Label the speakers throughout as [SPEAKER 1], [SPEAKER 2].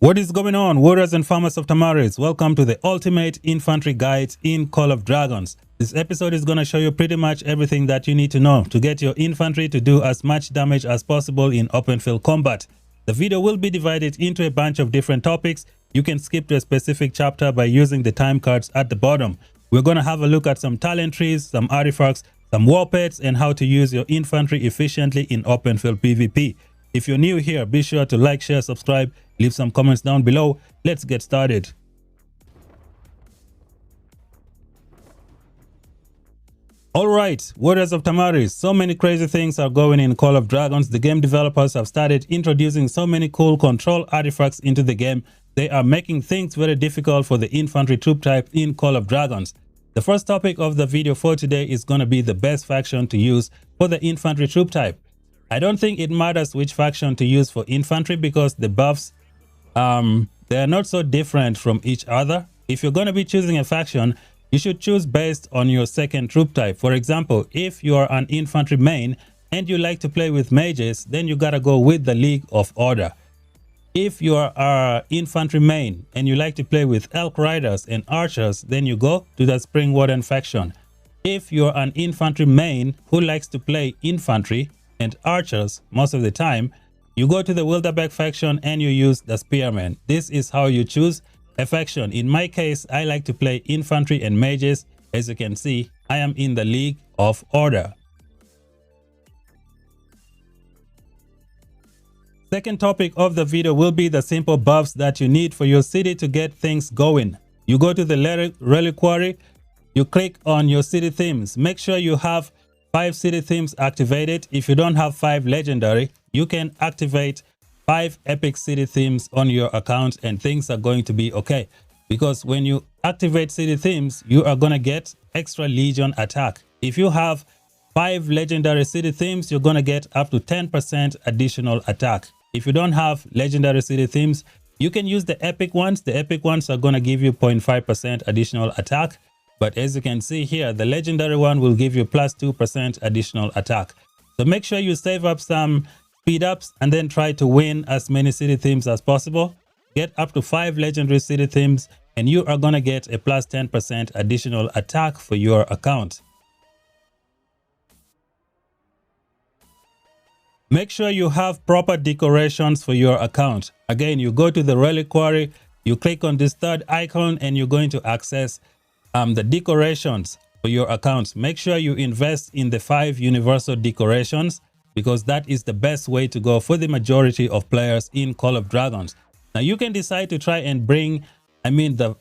[SPEAKER 1] What is going on, warriors and farmers of Tamaris? Welcome to the ultimate infantry guide in Call of Dragons. This episode is going to show you pretty much everything that you need to know to get your infantry to do as much damage as possible in open field combat. The video will be divided into a bunch of different topics. You can skip to a specific chapter by using the time cards at the bottom. We're going to have a look at some talent trees, some artifacts, some WARPETS, and how to use your infantry efficiently in open field PvP. If you're new here, be sure to like, share, subscribe, leave some comments down below. Let's get started. Alright, warriors of Tamaris, so many crazy things are going in Call of Dragons. The game developers have started introducing so many cool control artifacts into the game. They are making things very difficult for the infantry troop type in Call of Dragons. The first topic of the video for today is going to be the best faction to use for the infantry troop type. I don't think it matters which faction to use for infantry because the buffs, they are not so different from each other. If you're going to be choosing a faction, you should choose based on your second troop type. For example, if you are an infantry main and you like to play with mages, then you gotta go with the League of Order. If you are an infantry main and you like to play with elk riders and archers, then you go to the Spring Warden faction. If you're an infantry main who likes to play infantry and archers most of the time, you go to the Wilderbeck faction and you use the Spearmen. This is how you choose a faction. In my case, I like to play infantry and mages. As you can see, I am in the League of Order. Second topic of the video will be the simple buffs that you need for your city to get things going. You go to the reliquary, you click on your city themes. Make sure you have 5 city themes activated. If you don't have 5 legendary, you can activate 5 epic city themes on your account and things are going to be okay. Because when you activate city themes, you are going to get extra legion attack. If you have 5 legendary city themes, you're going to get up to 10% additional attack. If you don't have legendary city themes, you can use the epic ones. The epic ones are going to give you 0.5% additional attack. But as you can see here, the legendary one will give you plus 2% additional attack. So make sure you save up some speed ups and then try to win as many city themes as possible. Get up to 5 legendary city themes and you are going to get a plus 10% additional attack for your account. Make sure you have proper decorations for your account. Again, you go to the reliquary, you click on this third icon and you're going to access the decorations for your accounts. Make sure you invest in the 5 universal decorations because that is the best way to go for the majority of players in Call of Dragons. Now you can decide to try and bring, the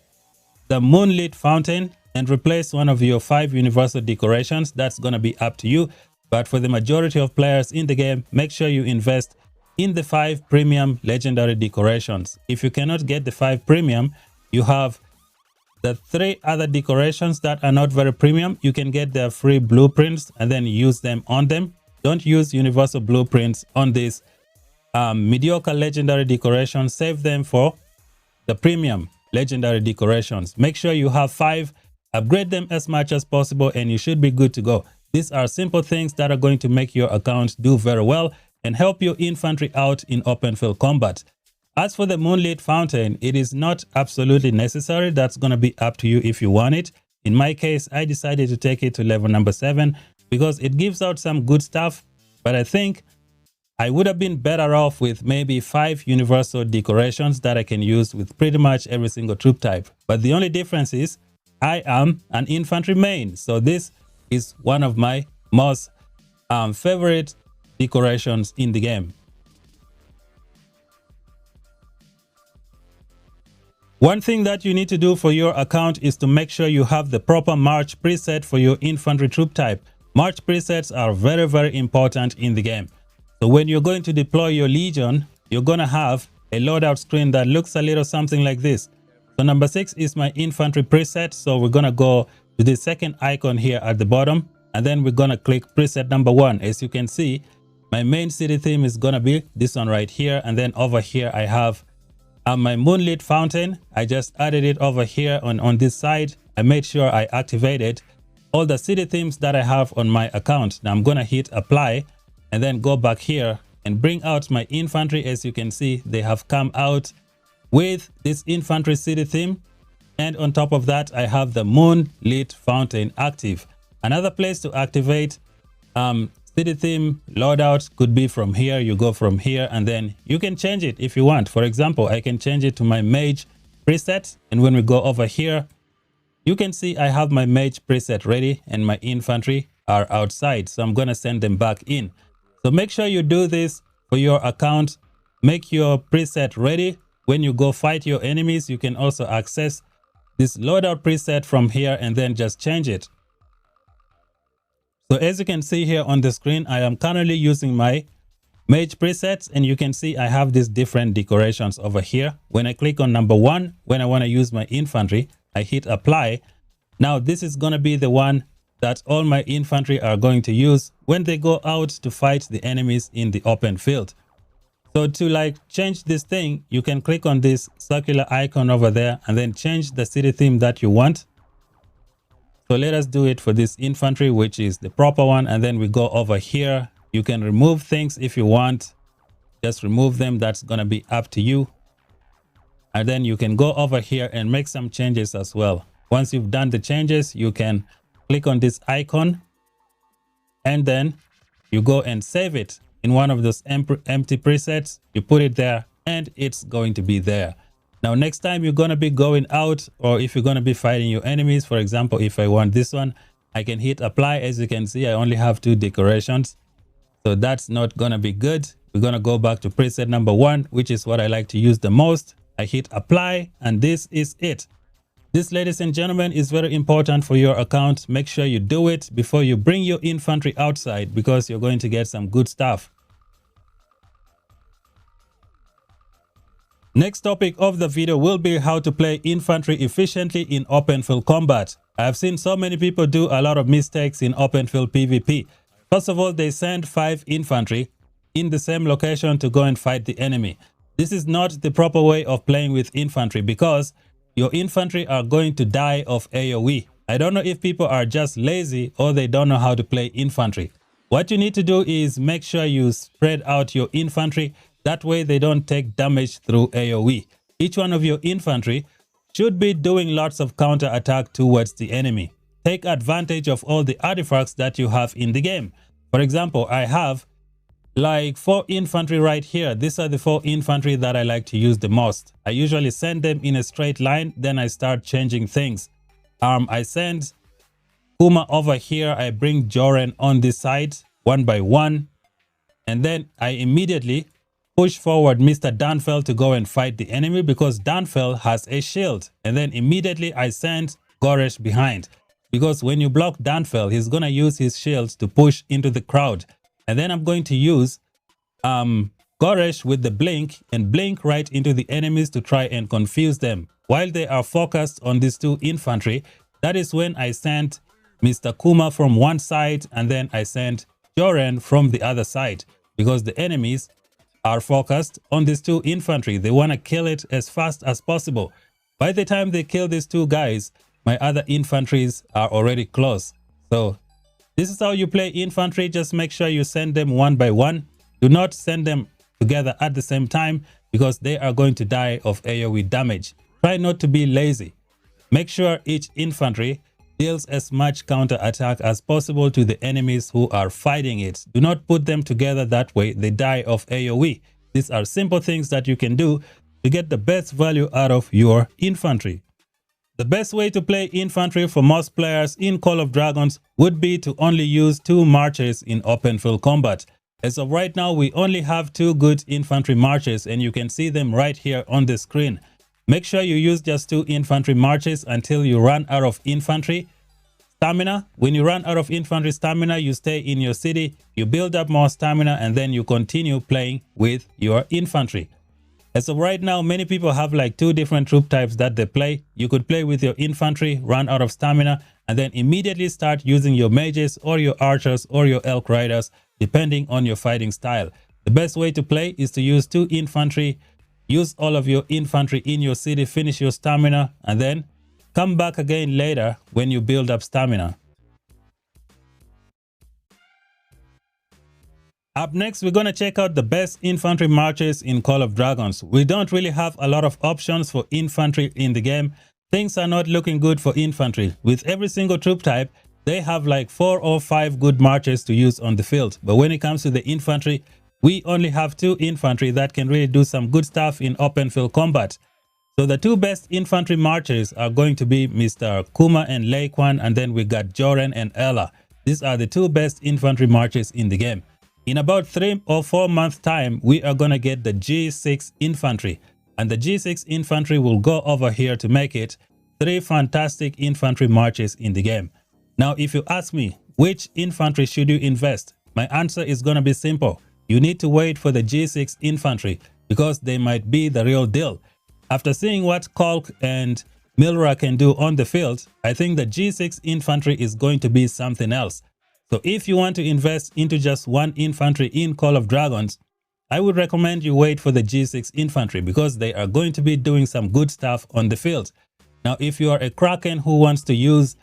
[SPEAKER 1] moonlit fountain and replace one of your 5 universal decorations. That's going to be up to you. But for the majority of players in the game, make sure you invest in the 5 premium legendary decorations. If you cannot get the 5 premium, you have the 3 other decorations that are not very premium. You can get their free blueprints and then use them on them. Don't use universal blueprints on these mediocre legendary decorations. Save them for the premium legendary decorations. Make sure you have 5, upgrade them as much as possible and you should be good to go. These are simple things that are going to make your account do very well and help your infantry out in open field combat. As for the moonlit fountain, it is not absolutely necessary. That's going to be up to you if you want it. In my case, I decided to take it to level number 7 because it gives out some good stuff. But I think I would have been better off with maybe 5 universal decorations that I can use with pretty much every single troop type. But the only difference is I am an infantry main. So this is one of my most favorite decorations in the game. One thing that you need to do for your account is to make sure you have the proper march preset for your infantry troop type. March presets are very, very important in the game. So when you're going to deploy your legion, you're going to have a loadout screen that looks a little something like this. So number 6 is my infantry preset. So we're going to go to the second icon here at the bottom. And then we're going to click preset number 1. As you can see, my main city theme is going to be this one right here. And then over here, I have my moonlit fountain. I just added it over here on this side. I made sure I activated all the city themes that I have on my account. Now I'm going to hit apply and then go back here and bring out my infantry. As you can see, they have come out with this infantry city theme. And on top of that, I have the moon lit fountain active. Another place to activate city theme loadout could be from here. You go from here and then you can change it if you want. For example, I can change it to my mage preset. And when we go over here, you can see I have my mage preset ready and my infantry are outside. So I'm going to send them back in. So make sure you do this for your account. Make your preset ready. When you go fight your enemies, you can also access this loadout preset from here and then just change it. So as you can see here on the screen, I am currently using my mage presets, and you can see I have these different decorations over here. When I click on number 1, when I want to use my infantry, I hit apply. Now this is going to be the one that all my infantry are going to use when they go out to fight the enemies in the open field. So to change this thing, you can click on this circular icon over there and then change the city theme that you want. So let us do it for this infantry, which is the proper one. And then we go over here. You can remove things if you want. Just remove them. That's going to be up to you. And then you can go over here and make some changes as well. Once you've done the changes, you can click on this icon and then you go and save it in one of those empty presets. You put it there and it's going to be there. Now, next time you're going to be going out, or if you're going to be fighting your enemies, for example, if I want this one, I can hit apply. As you can see, I only have 2 decorations. So that's not going to be good. We're going to go back to preset number 1, which is what I like to use the most. I hit apply and this is it. This, ladies and gentlemen, is very important for your account. Make sure you do it before you bring your infantry outside, because you're going to get some good stuff. Next topic of the video will be how to play infantry efficiently in open field combat. I've seen so many people do a lot of mistakes in open field PvP. First of all, they send 5 infantry in the same location to go and fight the enemy. This is not the proper way of playing with infantry, because your infantry are going to die of AoE. I don't know if people are just lazy or they don't know how to play infantry. What you need to do is make sure you spread out your infantry. That way they don't take damage through AoE. Each one of your infantry should be doing lots of counter attack towards the enemy. Take advantage of all the artifacts that you have in the game. For example, I have like 4 infantry right here. These are the 4 infantry that I like to use the most. I usually send them in a straight line, then I start changing things. I send KUMA over here. I bring JOREN on this side 1 by 1. And then I immediately push forward Mr. Danfell to go and fight the enemy, because Danfell has a shield. And then immediately I send Goresh behind, because when you block Danfell, he's going to use his shield to push into the crowd. And then I'm going to use Goresh with the blink and blink right into the enemies to try and confuse them. While they are focused on these 2 infantry, that is when I send Mr. KUMA from one side and then I send JOREN from the other side, because the enemies are focused on these 2 infantry. They want to kill it as fast as possible. By the time they kill these 2 guys, my other infantries are already close. So this is how you play infantry. Just make sure you send them 1 by 1. Do not send them together at the same time, because they are going to die of AoE damage. Try not to be lazy. Make sure each infantry deals as much counter attack as possible to the enemies who are fighting it. Do not put them together, that way they die of AoE. These are simple things that you can do to get the best value out of your infantry. The best way to play infantry for most players in Call of Dragons would be to only use 2 marches in open field combat. As of right now, we only have 2 good infantry marches, and you can see them right here on the screen. Make sure you use just 2 infantry marches until you run out of infantry stamina. When you run out of infantry stamina, you stay in your city, you build up more stamina, and then you continue playing with your infantry. As of right now, many people have like 2 different troop types that they play. You could play with your infantry, run out of stamina, and then immediately start using your mages or your archers or your elk riders, depending on your fighting style. The best way to play is to use 2 infantry, use all of your infantry in your city, finish your stamina, and then come back again later when you build up stamina. Up next, we're going to check out the best infantry marches in Call of Dragons. We don't really have a lot of options for infantry in the game. Things are not looking good for infantry. With every single troop type, they have like 4 or 5 good marches to use on the field. But when it comes to the infantry, we only have 2 infantry that can really do some good stuff in open field combat. So the 2 best infantry marches are going to be Mr. KUMA and Leikwan, and then we got JOREN and Ella. These are the 2 best infantry marches in the game. In about 3 or 4 months time, we are going to get the G6 infantry, and the G6 infantry will go over here to make it 3 fantastic infantry marches in the game. Now, if you ask me, which infantry should you invest? My answer is going to be simple. You need to wait for the G6 infantry because they might be the real deal. After seeing what Kolk and Milra can do on the field, I think the G6 infantry is going to be something else. So if you want to invest into just one infantry in Call of Dragons, I would recommend you wait for the G6 infantry because they are going to be doing some good stuff on the field. Now, if you are a Kraken who wants to use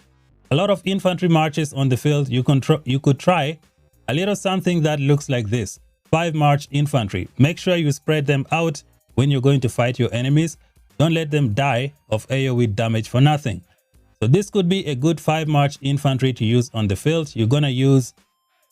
[SPEAKER 1] a lot of infantry marches on the field, you could try a little something that looks like this. 5 march infantry. Make sure you spread them out when you're going to fight your enemies. Don't let them die of AoE damage for nothing. So this could be a good 5 march infantry to use on the field. You're going to use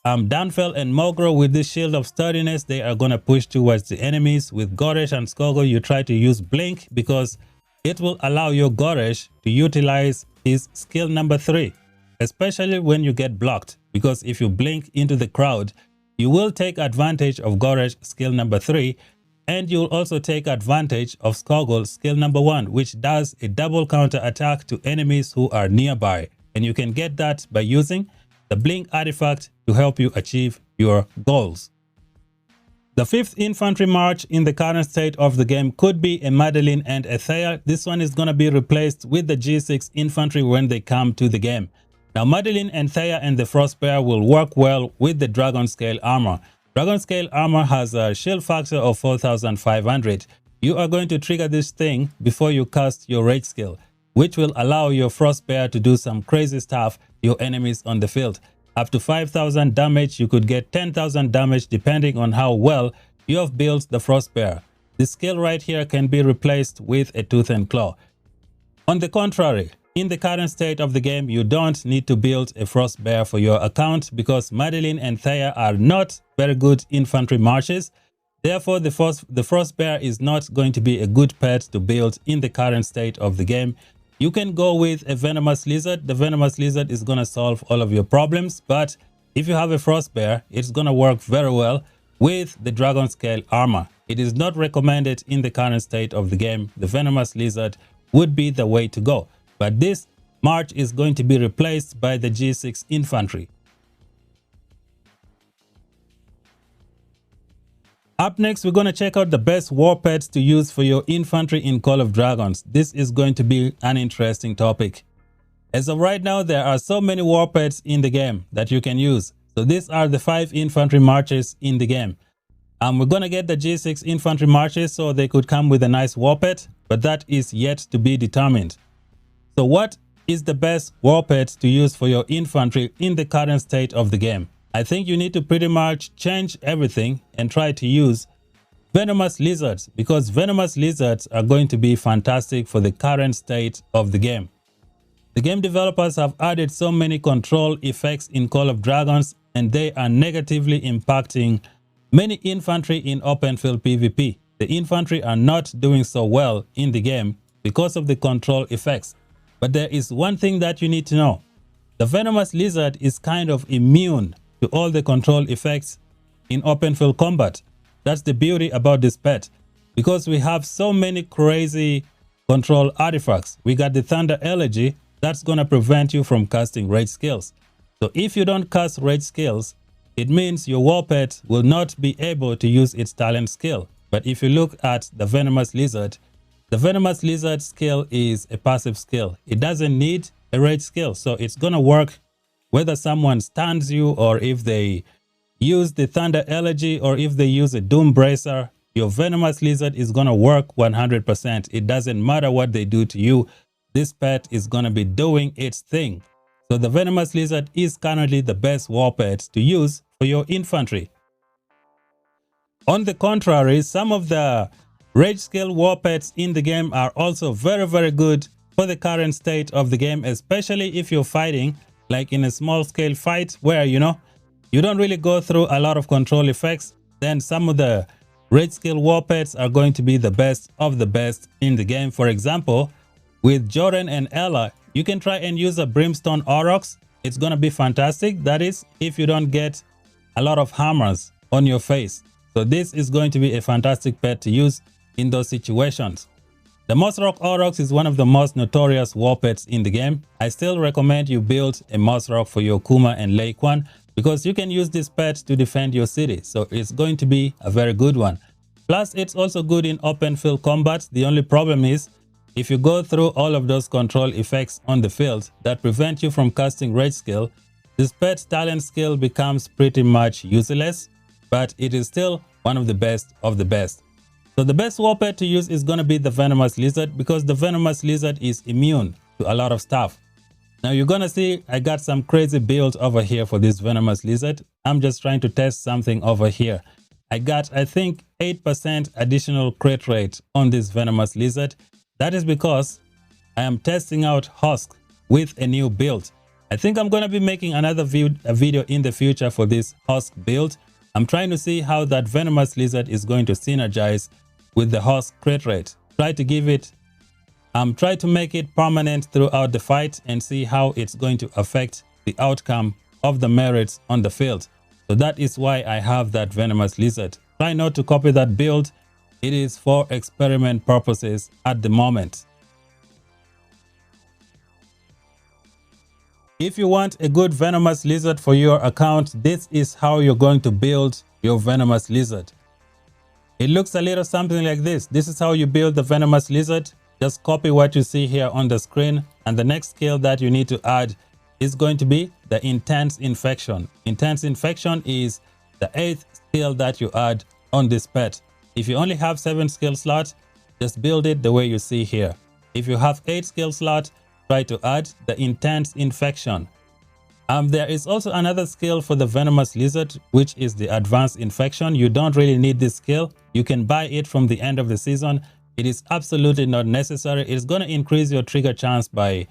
[SPEAKER 1] Danfel and Mogro with this shield of sturdiness. They are going to push towards the enemies. With Goresh and Skogul, you try to use Blink because it will allow your Goresh to utilize his skill number 3, especially when you get blocked. Because if you blink into the crowd, you will take advantage of Goresh skill number 3, and you'll also take advantage of Skogul's skill number 1, which does a double counter attack to enemies who are nearby. And you can get that by using the Blink artifact to help you achieve your goals. The 5th infantry march in the current state of the game could be a Madeline and a Thea. This one is going to be replaced with the G6 infantry when they come to the game. Now, Madeline and Thea and the Frostbear will work well with the Dragon Scale armor. Dragon Scale armor has a shield factor of 4500. You are going to trigger this thing before you cast your rage skill, which will allow your Frostbear to do some crazy stuff to your enemies on the field. Up to 5000 damage, you could get 10,000 damage depending on how well you have built the Frostbear. This skill right here can be replaced with a Tooth and Claw. On the contrary, in the current state of the game, you don't need to build a Frostbear for your account because Madeline and Thea are not very good infantry marches. Therefore, the Frostbear is not going to be a good pet to build in the current state of the game. You can go with a Venomous Lizard. The Venomous Lizard is going to solve all of your problems, but if you have a Frostbear, it's going to work very well with the Dragon Scale armor. It is not recommended in the current state of the game. The Venomous Lizard would be the way to go. But this march is going to be replaced by the G6 infantry. Up next, we're going to check out the best WARPETS to use for your infantry in Call of Dragons. This is going to be an interesting topic. As of right now, there are so many WARPETS in the game that you can use. So these are the 5 infantry marches in the game. We're going to get the G6 infantry marches so they could come with a nice WARPET, but that is yet to be determined. So what is the best WARPET to use for your infantry in the current state of the game? I think you need to pretty much change everything and try to use Venomous Lizards, because Venomous Lizards are going to be fantastic for the current state of the game. The game developers have added so many control effects in Call of Dragons, and they are negatively impacting many infantry in open field PvP. The infantry are not doing so well in the game because of the control effects. But there is one thing that you need to know. The Venomous Lizard is kind of immune to all the control effects in open field combat. That's the beauty about this pet, because we have so many crazy control artifacts. We got the Thunder Elegy that's going to prevent you from casting rage skills. So if you don't cast rage skills, it means your WARPET will not be able to use its talent skill. But if you look at the Venomous Lizard, the Venomous Lizard skill is a passive skill. It doesn't need a rage skill. So it's going to work whether someone stuns you, or if they use the Thunder Elegy, or if they use a Doom Bracer. Your Venomous Lizard is going to work 100%. It doesn't matter what they do to you. This pet is going to be doing its thing. So the Venomous Lizard is currently the best WARPET to use for your infantry. On the contrary, some of the rage skill WARPETS in the game are also very good for the current state of the game, especially if you're fighting like in a small scale fight where you don't really go through a lot of control effects. Then some of the rage skill WARPETS are going to be the best of the best in the game. For example, with JOREN and Ella, you can try and use a Brimstone Orcs. It's gonna be fantastic. That is, if you don't get a lot of hammers on your face. So this is going to be a fantastic pet to use in those situations. The Mossrock Orcs is one of the most notorious WARPETS in the game. I still recommend you build a Mossrock for your KUMA and Leikwan, because you can use this pet to defend your city. So it's going to be a very good one. Plus, it's also good in open field combat. The only problem is, if you go through all of those control effects on the field that prevent you from casting rage skill, this pet's talent skill becomes pretty much useless, but it is still one of the best of the best. So the best WARPET to use is going to be the Venomous Lizard, because the Venomous Lizard is immune to a lot of stuff. Now you're going to see I got some crazy build over here for this Venomous Lizard. I'm just trying to test something over here. I got, I think, 8% additional crit rate on this Venomous Lizard. That is because I am testing out Husk with a new build. I think I'm going to be making another video in the future for this Husk build. I'm trying to see how that Venomous Lizard is going to synergize with the Husk crit rate. Try to give it, try to make it permanent throughout the fight and see how it's going to affect the outcome of the merits on the field. So that is why I have that Venomous Lizard. Try not to copy that build. It is for experiment purposes at the moment. If you want a good Venomous Lizard for your account, this is how you're going to build your Venomous Lizard. It looks a little something like this. This is how you build the Venomous Lizard. Just copy what you see here on the screen, and the next skill that you need to add is going to be the Intense Infection. Intense Infection is the 8th skill that you add on this pet. If you only have 7 skill slots, just build it the way you see here. If you have 8 skill slots, try to add the Intense Infection. There is also another skill for the Venomous Lizard, which is the Advanced Infection. You don't really need this skill. You can buy it from the end of the season. It is absolutely not necessary. It's going to increase your trigger chance by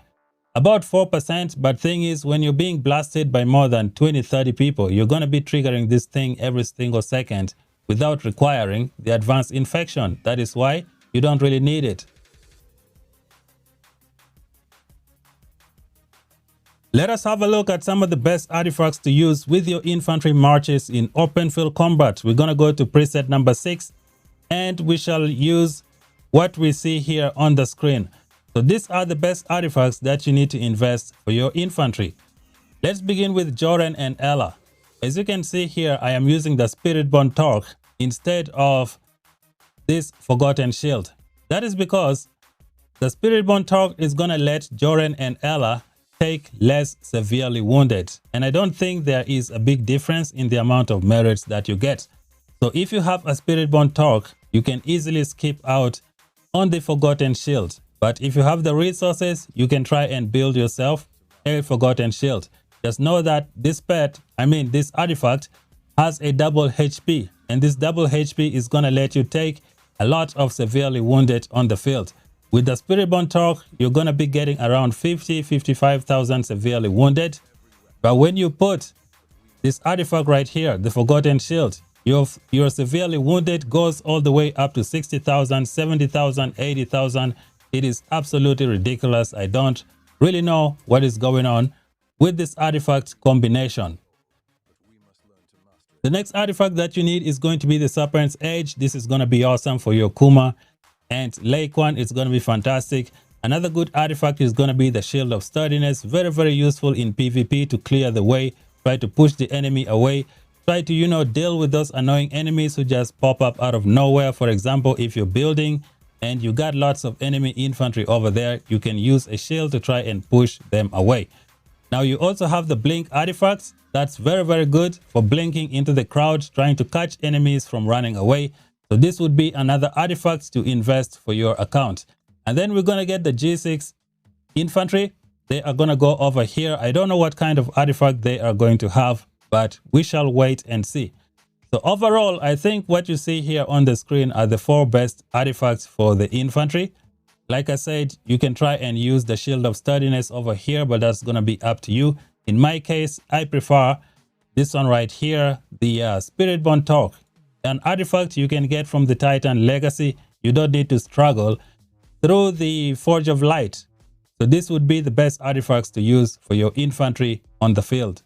[SPEAKER 1] about 4%. But thing is, when you're being blasted by more than 20-30 people, you're going to be triggering this thing every single second without requiring the Advanced Infection. That is why you don't really need it. Let us have a look at some of the best artifacts to use with your infantry marches in open field combat. We're going to go to preset number 6 and we shall use what we see here on the screen. So these are the best artifacts that you need to invest for your infantry. Let's begin with JOREN and Ella. As you can see here, I am using the Spiritborn Torque instead of this Forgotten Shield. That is because the Spiritborn Torque is going to let JOREN and Ella take less severely wounded. And I don't think there is a big difference in the amount of merits that you get. So if you have a Spiritborn Torque, you can easily skip out on the Forgotten Shield. But if you have the resources, you can try and build yourself a Forgotten Shield. Just know that this pet, this artifact has a double HP, and this double HP is going to let you take a lot of severely wounded on the field. With the Spiritborn Torque, you're going to be getting around 55,000 severely wounded. But when you put this artifact right here, the Forgotten Shield, your severely wounded goes all the way up to 60,000, 70,000, 80,000. It is absolutely ridiculous. I don't really know what is going on with this artifact combination. The next artifact that you need is going to be the Serpent's Edge. This is going to be awesome for your KUMA and Leikwan. It's going to be fantastic. Another good artifact is going to be the Shield of Sturdiness. Very useful in PvP to clear the way, try to push the enemy away, try to deal with those annoying enemies who just pop up out of nowhere. For example, if you're building and you got lots of enemy infantry over there, you can use a shield to try and push them away. Now you also have the Blink artifacts. That's very good for blinking into the crowd, trying to catch enemies from running away. So this would be another artifact to invest for your account. And then we're going to get the G6 infantry. They are going to go over here. I don't know what kind of artifact they are going to have, but we shall wait and see. So overall, I think what you see here on the screen are the 4 best artifacts for the infantry. Like I said, you can try and use the Shield of Sturdiness over here, but that's going to be up to you. In my case, I prefer this one right here, the Spirit-Born Torque, an artifact you can get from the Titan Legacy. You don't need to struggle through the Forge of Light. So this would be the best artifacts to use for your infantry on the field.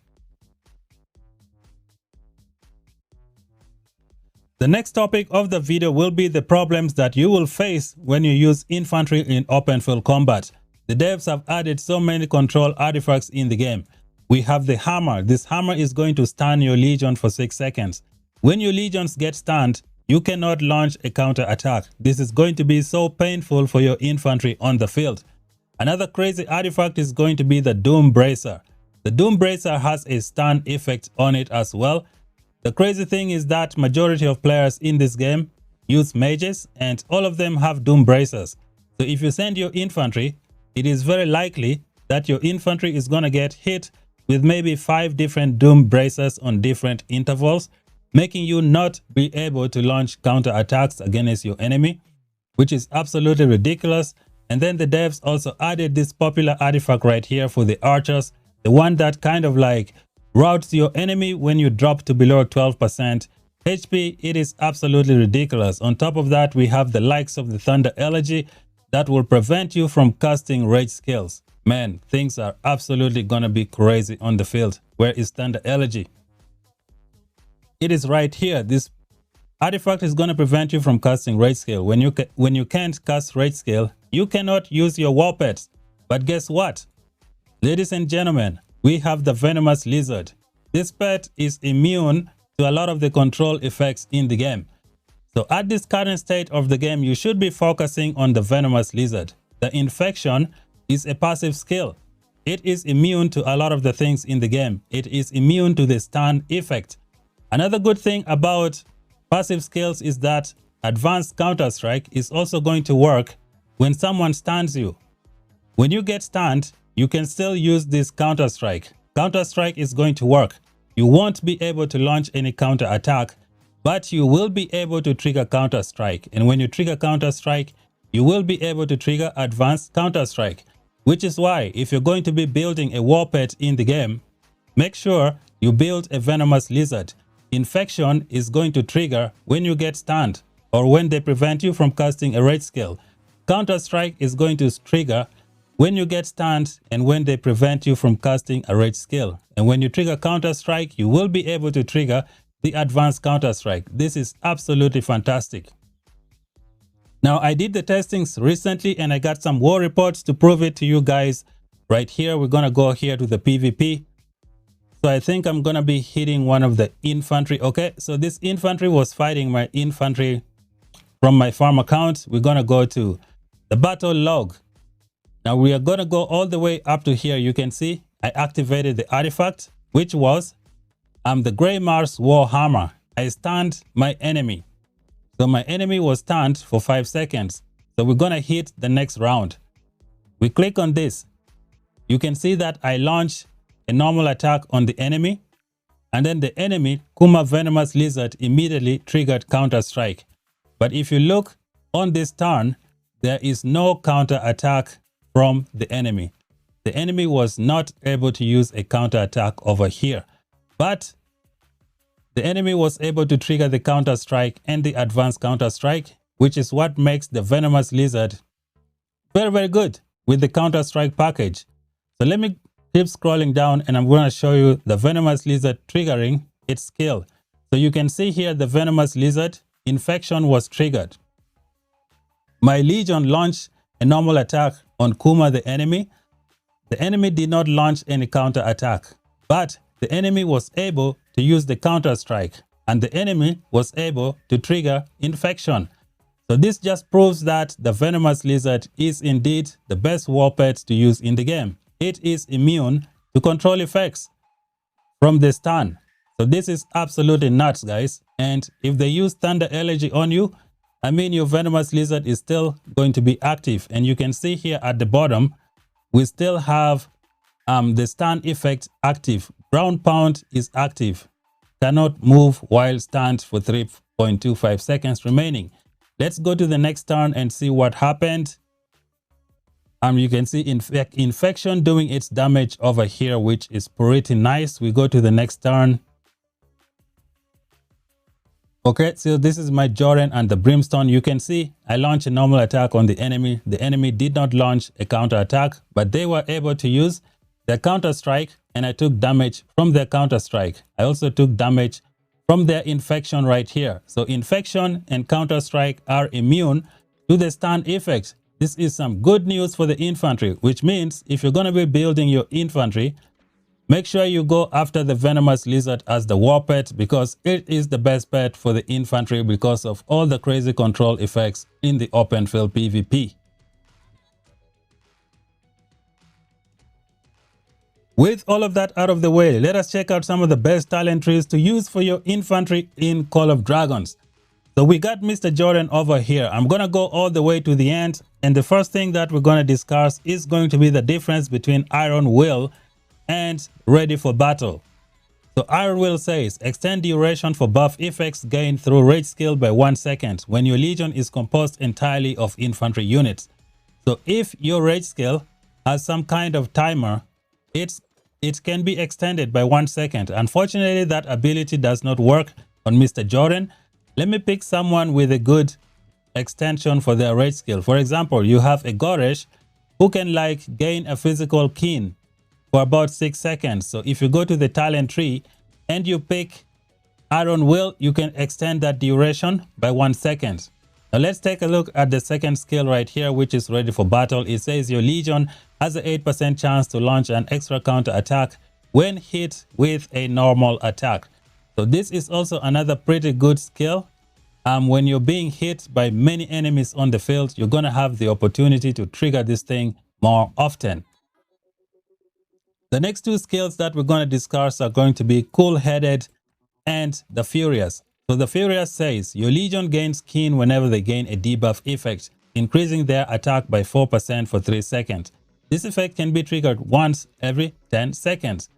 [SPEAKER 1] The next topic of the video will be the problems that you will face when you use infantry in open field combat. The devs have added so many control artifacts in the game. We have the hammer. This hammer is going to stun your legion for 6 seconds. When your legions get stunned, you cannot launch a counter attack. This is going to be so painful for your infantry on the field. Another crazy artifact is going to be the Doom Bracer. The Doom Bracer has a stun effect on it as well. The crazy thing is that majority of players in this game use mages and all of them have Doom Bracers. So if you send your infantry, it is very likely that your infantry is going to get hit with maybe 5 different Doom Bracers on different intervals, making you not be able to launch counter attacks against your enemy, which is absolutely ridiculous. And then the devs also added this popular artifact right here for the archers, the one that kind of like routes your enemy when you drop to below 12% HP. It is absolutely ridiculous. On top of that, we have the likes of the Thunder Elegy that will prevent you from casting rage skills. Man, things are absolutely gonna be crazy on the field. Where is Thunder Elegy? It is right here. This artifact is gonna prevent you from casting rage skill. When you can't cast rage skill, you cannot use your WARPETS. But guess what? Ladies and gentlemen, we have the Venomous Lizard. This pet is immune to a lot of the control effects in the game. So at this current state of the game, you should be focusing on the Venomous Lizard. The Infection is a passive skill. It is immune to a lot of the things in the game. It is immune to the stun effect. Another good thing about passive skills is that Advanced Counter Strike is also going to work when someone stuns you. When you get stunned, you can still use this Counter Strike. Counter Strike is going to work. You won't be able to launch any counter attack, but you will be able to trigger Counter Strike. And when you trigger Counter Strike, you will be able to trigger Advanced Counter Strike, which is why if you're going to be building a WARPET in the game, make sure you build a Venomous Lizard. Infection is going to trigger when you get stunned or when they prevent you from casting a rage skill. Counter Strike is going to trigger when you get stunned and when they prevent you from casting a rage skill. And when you trigger Counter Strike, you will be able to trigger the Advanced Counter Strike. This is absolutely fantastic. Now, I did the testings recently and I got some war reports to prove it to you guys. Right here, we're going to go here to the PvP. So I think I'm going to be hitting one of the infantry. Okay, so this infantry was fighting my infantry from my farm account. We're going to go to the battle log. Now we are going to go all the way up to here. You can see I activated the artifact, which was the Grey Mars Warhammer. I stunned my enemy. So my enemy was stunned for 5 seconds. So we're going to hit the next round. We click on this. You can see that I launch a normal attack on the enemy. And then the enemy, KUMA Venomous Lizard, immediately triggered Counter Strike. But if you look on this turn, there is no counter attack from the enemy. The enemy was not able to use a counter attack over here, but the enemy was able to trigger the Counter Strike and the Advanced Counter Strike, which is what makes the Venomous Lizard very, very good with the Counter Strike package. So let me keep scrolling down and I'm going to show you the Venomous Lizard triggering its skill. So you can see here the Venomous Lizard Infection was triggered. My Legion launched a normal attack on KUMA the enemy. The enemy did not launch any counter attack, but the enemy was able to use the Counter Strike and the enemy was able to trigger Infection. So this just proves that the Venomous Lizard is indeed the best WARPET to use in the game. It is immune to control effects from the stun. So this is absolutely nuts, guys. And if they use Thunder Elegy on you, I mean, your Venomous Lizard is still going to be active. And you can see here at the bottom, we still have the stun effect active. Ground Pound is active. cannot move while stunned for 3.25 seconds remaining. Let's go to the next turn and see what happened. You can see infection doing its damage over here, which is pretty nice. We go to the next turn. Okay, so this is my Joren and the Brimstone. You can see I launch a normal attack on the enemy. The enemy did not launch a counter attack, but they were able to use their counter strike, and I took damage from their counter strike. I also took damage from their infection right here. So infection and counter strike are immune to the stun effect. This is some good news for the infantry, which means if you're going to be building your infantry, make sure you go after the Venomous Lizard as the war pet, because it is the best pet for the infantry because of all the crazy control effects in the open field PvP. With all of that out of the way, let us check out some of the best talent trees to use for your infantry in Call of Dragons. So we got Mr. Joren over here. I'm going to go all the way to the end. And the first thing that we're going to discuss is going to be the difference between Iron Will and Ready for Battle. So Iron Will says, extend duration for buff effects gained through rage skill by 1 second when your legion is composed entirely of infantry units. So if your rage skill has some kind of timer, it can be extended by 1 second. Unfortunately, that ability does not work on Mr. Joren. Let me pick someone with a good extension for their rage skill. For example, you have a Goresh who can gain a physical keen for about 6 seconds. So if you go to the talent tree and you pick Iron Will, you can extend that duration by 1 second. Now let's take a look at the second skill right here, which is Ready for Battle. It says your legion has an 8% chance to launch an extra counter attack when hit with a normal attack. So this is also another pretty good skill. When you're being hit by many enemies on the field, you're going to have the opportunity to trigger this thing more often. The next two skills that we're going to discuss are going to be Cool-Headed and the Furious. So the Furious says your legion gains keen whenever they gain a debuff effect, increasing their attack by 4% for 3 seconds. This effect can be triggered once every 10 seconds.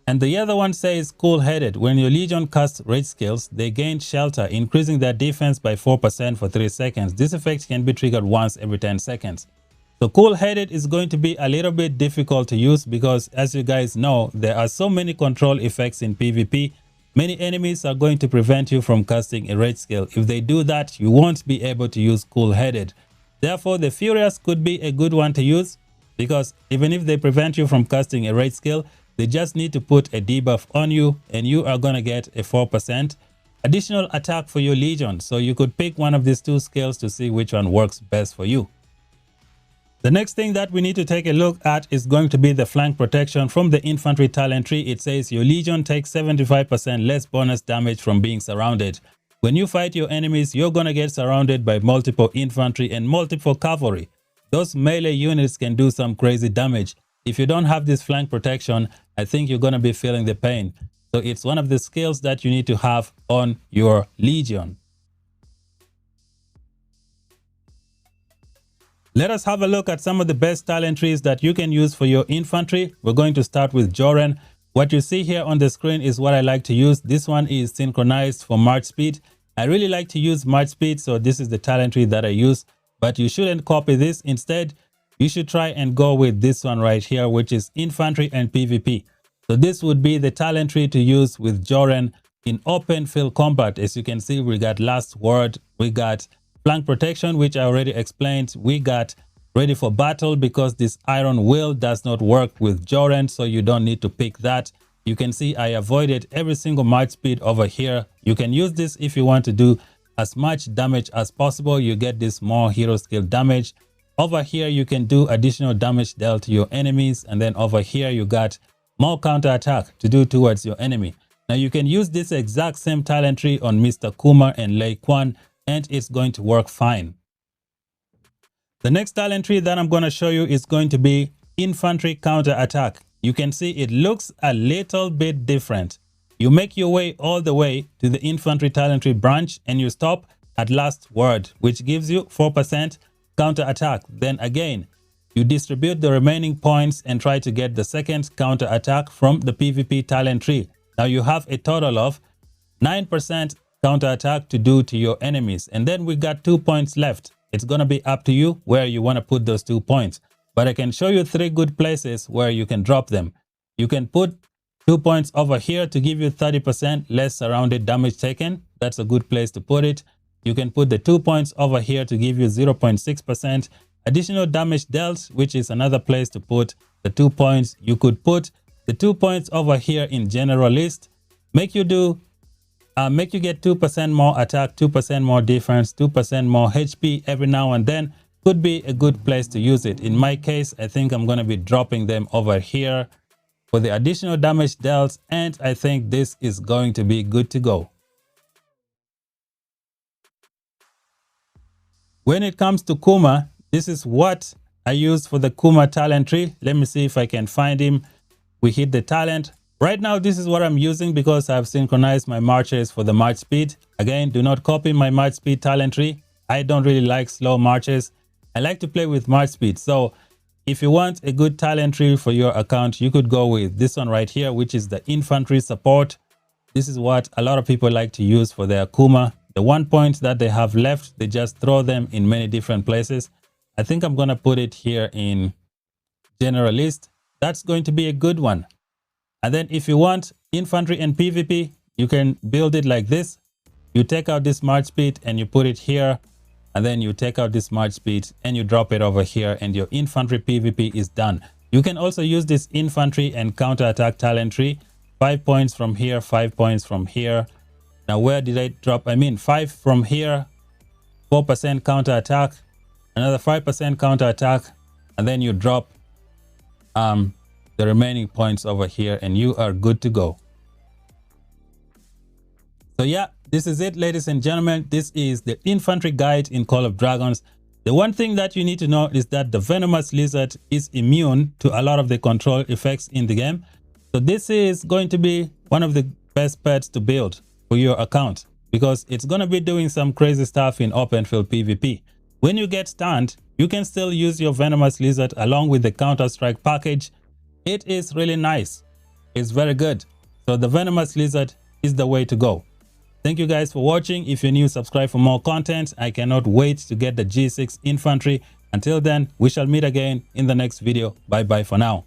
[SPEAKER 1] And the other one says Cool-Headed. When your legion casts rage skills, they gain shelter, increasing their defense by 4% for 3 seconds. This effect can be triggered once every 10 seconds. So Cool-Headed is going to be a little bit difficult to use because, as you guys know, there are so many control effects in PvP. Many enemies are going to prevent you from casting a rage skill. If they do that, you won't be able to use Cool-Headed. Therefore, the Furious could be a good one to use because even if they prevent you from casting a rage skill, they just need to put a debuff on you and you are going to get a 4% additional attack for your legion. So you could pick one of these two skills to see which one works best for you. The next thing that we need to take a look at is going to be the flank protection from the infantry talent tree. It says your legion takes 75% less bonus damage from being surrounded. When you fight your enemies, you're going to get surrounded by multiple infantry and multiple cavalry. Those melee units can do some crazy damage. If you don't have this flank protection, I think you're going to be feeling the pain. So it's one of the skills that you need to have on your legion. Let us have a look at some of the best talent trees that you can use for your infantry. We're going to start with Joren. What you see here on the screen is what I like to use. This one is synchronized for march speed. I really like to use march speed, so this is the talent tree that I use. But you shouldn't copy this. Instead, you should try and go with this one right here, which is infantry and PvP. So this would be the talent tree to use with Joren in open field combat. As you can see, we got Last Word, we got flank protection, which I already explained. We got Ready for Battle because this Iron Will does not work with Joren, so you don't need to pick that. You can see I avoided every single march speed over here. You can use this if you want to do as much damage as possible. You get this more hero skill damage. Over here, you can do additional damage dealt to your enemies. And then over here, you got more counter attack to do towards your enemy. Now, you can use this exact same talent tree on Mr. KUMA and Lei Quan, and it's going to work fine. The next talent tree that I'm going to show you is going to be infantry counter attack. You can see it looks a little bit different. You make your way all the way to the infantry talent tree branch and you stop at Last Word, which gives you 4% counter attack. Then again, you distribute the remaining points and try to get the second counter attack from the PvP talent tree. Now you have a total of 9% counterattack to do to your enemies. And then we got 2 points left. It's going to be up to you where you want to put those 2 points. But I can show you 3 good places where you can drop them. You can put 2 points over here to give you 30% less surrounded damage taken. That's a good place to put it. You can put the 2 points over here to give you 0.6% additional damage dealt, which is another place to put the 2 points. You could put the 2 points over here in generalist, make you get 2% more attack, 2% more defense, 2% more HP every now and then. Could be a good place to use it. In my case, I think I'm going to be dropping them over here for the additional damage dealt, and I think this is going to be good to go. When it comes to KUMA, this is what I use for the KUMA talent tree. Let me see if I can find him. We hit the talent. Right now, this is what I'm using because I've synchronized my marches for the march speed. Again, do not copy my march speed talent tree. I don't really like slow marches. I like to play with march speed. So if you want a good talent tree for your account, you could go with this one right here, which is the infantry support. This is what a lot of people like to use for their KUMA. The 1 point that they have left, they just throw them in many different places. I think I'm going to put it here in generalist. That's going to be a good one. And then if you want infantry and PvP, you can build it like this. You take out this march speed and you put it here. And then you take out this march speed and you drop it over here, and your infantry PvP is done. You can also use this infantry and counterattack talent tree. 5 points from here, 5 points from here. Now where did I drop? I mean 5 from here, 4% counterattack, another 5% counterattack, and then you drop the remaining points over here and you are good to go. So yeah, this is it, ladies and gentlemen. This is the infantry guide in Call of Dragons. The one thing that you need to know is that the venomous lizard is immune to a lot of the control effects in the game. So this is going to be one of the best pets to build for your account because it's going to be doing some crazy stuff in open field PvP. When you get stunned, you can still use your venomous lizard along with the Counter-Strike package. It is really nice. It's very good. So the venomous lizard is the way to go. Thank you guys for watching. If you're new, subscribe for more content. I cannot wait to get the G6 infantry. Until then, we shall meet again in the next video. Bye bye for now.